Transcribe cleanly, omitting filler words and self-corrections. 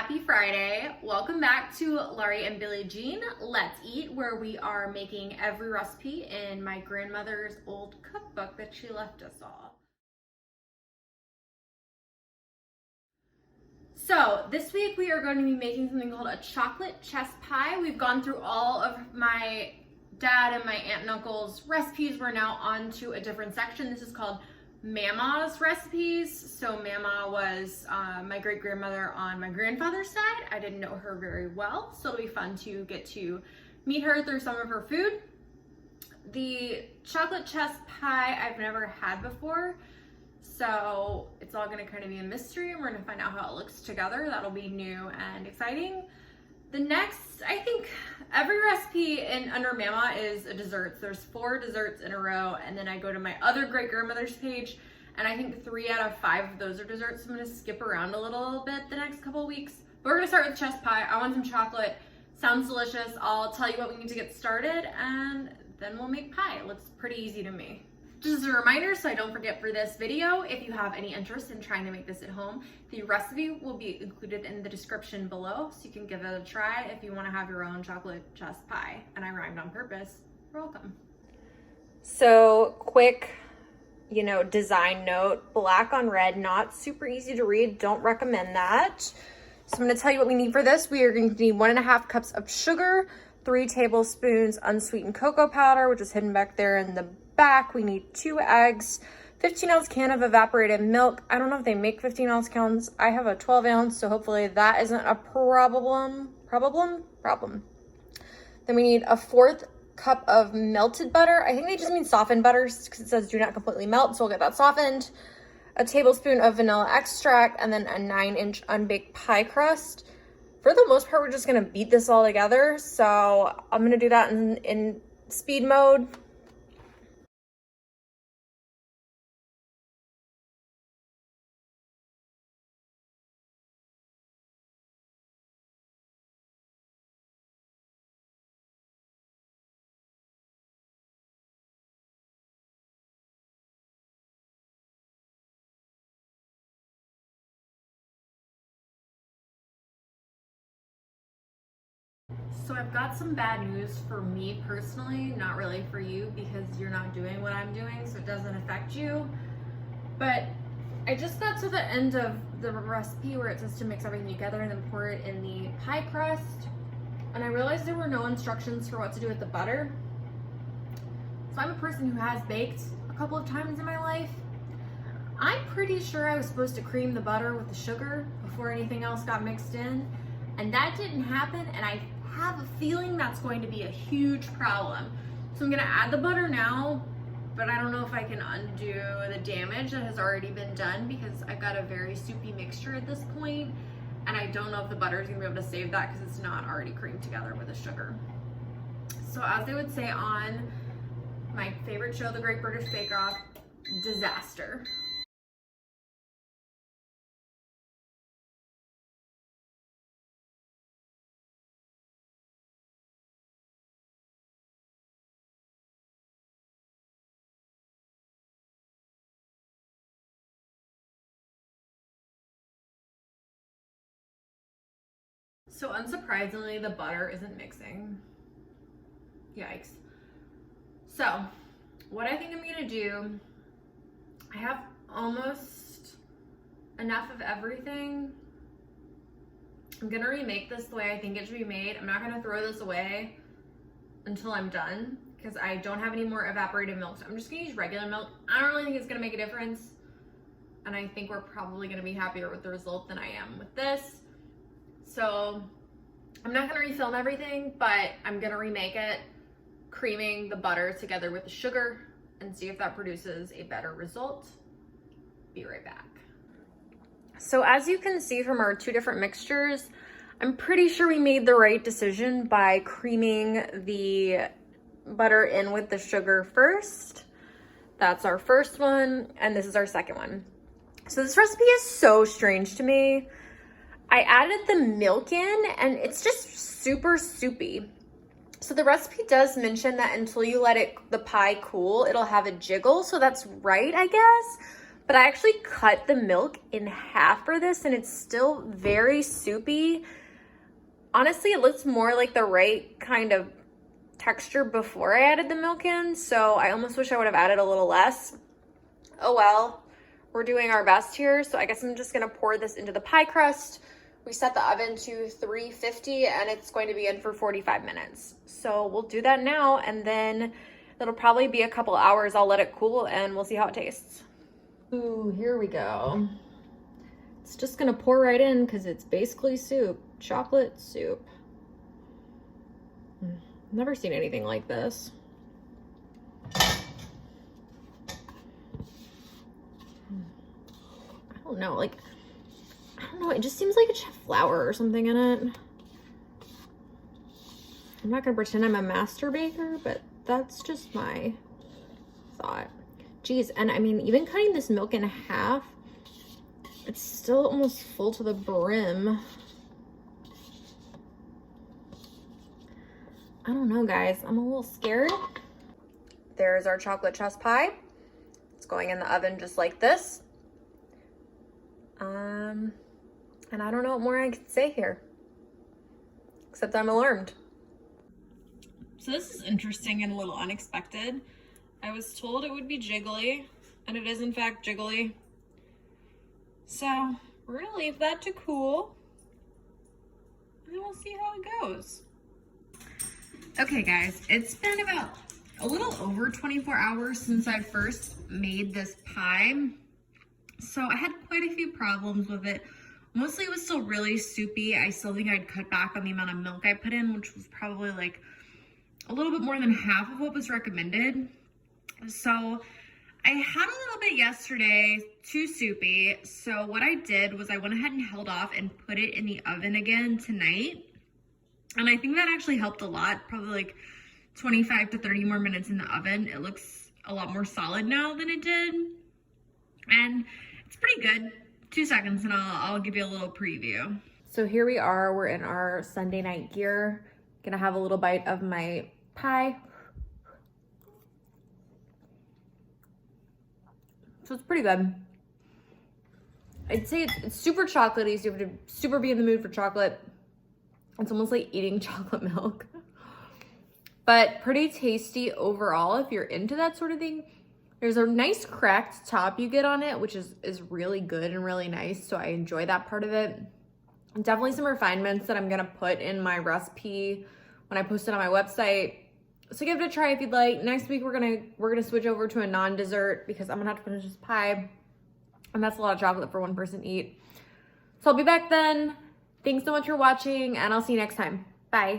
Happy Friday. Welcome back to Laurie and Billie Jean Let's Eat, where we are making every recipe in my grandmother's old cookbook that she left us all. So this week we are going to be making something called a chocolate chess pie. We've gone through all of my dad and my aunt and uncle's recipes. We're now on to a different section. This is called Mama's recipes. So Mama was my great grandmother on my grandfather's side. I didn't know her very well, so it'll be fun to get to meet her through some of her food. The chocolate chess pie I've never had before, so it's all gonna kind of be a mystery, and we're gonna find out how it looks together. That'll be new and exciting. The next, I think every recipe under Mama is a dessert. There's 4 desserts in a row, and then I go to my other great grandmother's page, and I think 3 out of 5 of those are desserts. So I'm gonna skip around a little bit the next couple of weeks. But we're gonna start with chess pie. I want some chocolate. Sounds delicious. I'll tell you what we need to get started, and then we'll make pie. It looks pretty easy to me. Just as a reminder, so I don't forget for this video, if you have any interest in trying to make this at home, the recipe will be included in the description below, so you can give it a try if you want to have your own chocolate chess pie. And I rhymed on purpose. You're welcome. So quick, design note, black on red, not super easy to read. Don't recommend that. So I'm going to tell you what we need for this. We are going to need 1.5 cups of sugar, 3 tablespoons unsweetened cocoa powder, which is hidden back there in the back. We need 2 eggs, 15-ounce can of evaporated milk. I don't know if they make 15-ounce cans. I have a 12-ounce, so hopefully that isn't a problem. Then we need a 1/4 cup of melted butter. I think they just mean softened butter because it says do not completely melt, so we'll get that softened. A tablespoon of vanilla extract, and then a 9-inch unbaked pie crust. For the most part, we're just gonna beat this all together. So I'm gonna do that in speed mode. So I've got some bad news for me personally, not really for you because you're not doing what I'm doing, so it doesn't affect you. But I just got to the end of the recipe where it says to mix everything together and then pour it in the pie crust. And I realized there were no instructions for what to do with the butter. So I'm a person who has baked a couple of times in my life. I'm pretty sure I was supposed to cream the butter with the sugar before anything else got mixed in. And that didn't happen, and I have a feeling that's going to be a huge problem. So I'm gonna add the butter now, but I don't know if I can undo the damage that has already been done because I've got a very soupy mixture at this point, and I don't know if the butter is gonna be able to save that because it's not already creamed together with the sugar. So as they would say on my favorite show, The Great British Bake Off, disaster. So unsurprisingly, the butter isn't mixing. Yikes. So what I think I'm gonna do, I have almost enough of everything. I'm gonna remake this the way I think it should be made. I'm not gonna throw this away until I'm done because I don't have any more evaporated milk. So I'm just gonna use regular milk. I don't really think it's gonna make a difference. And I think we're probably gonna be happier with the result than I am with this. So I'm not gonna refilm everything, but I'm gonna remake it, creaming the butter together with the sugar and see if that produces a better result. Be right back. So as you can see from our 2 different mixtures, I'm pretty sure we made the right decision by creaming the butter in with the sugar first. That's our first one, and this is our second one. So this recipe is so strange to me. I added the milk in and it's just super soupy. So the recipe does mention that until you let the pie cool, it'll have a jiggle. So that's right, I guess. But I actually cut the milk in half for this and it's still very soupy. Honestly, it looks more like the right kind of texture before I added the milk in, so I almost wish I would have added a little less. Oh well, we're doing our best here. So I guess I'm just gonna pour this into the pie crust. We set the oven to 350 and it's going to be in for 45 minutes. So we'll do that now and then it'll probably be a couple hours. I'll let it cool and we'll see how it tastes. Ooh, here we go. It's just gonna pour right in because it's basically soup, chocolate soup. Never seen anything like this. I don't know, like, I don't know, it just seems like it should have flour or something in it. I'm not gonna pretend I'm a master baker, but that's just my thought. Geez, and I mean, even cutting this milk in half, it's still almost full to the brim. I don't know, guys. I'm a little scared. There's our chocolate chess pie. It's going in the oven just like this. And I don't know what more I can say here, except I'm alarmed. So this is interesting and a little unexpected. I was told it would be jiggly, and it is in fact jiggly. So we're gonna leave that to cool, and then we'll see how it goes. Okay guys, it's been about a little over 24 hours since I first made this pie. So I had quite a few problems with it. Mostly it was still really soupy. I still think I'd cut back on the amount of milk I put in, which was probably like a little bit more than half of what was recommended. So I had a little bit yesterday, too soupy. So what I did was I went ahead and held off and put it in the oven again tonight. And I think that actually helped a lot, probably like 25 to 30 more minutes in the oven. It looks a lot more solid now than it did. And it's pretty good. 2 seconds and I'll give you a little preview. So here we are, we're in our Sunday night gear. Gonna have a little bite of my pie. So it's pretty good. I'd say it's super chocolatey, so you have to super be in the mood for chocolate. It's almost like eating chocolate milk. But pretty tasty overall if you're into that sort of thing. There's a nice cracked top you get on it, which is really good and really nice. So I enjoy that part of it. And definitely some refinements that I'm gonna put in my recipe when I post it on my website. So give it a try if you'd like. Next week we're gonna switch over to a non-dessert because I'm gonna have to finish this pie. And that's a lot of chocolate for one person to eat. So I'll be back then. Thanks so much for watching and I'll see you next time. Bye.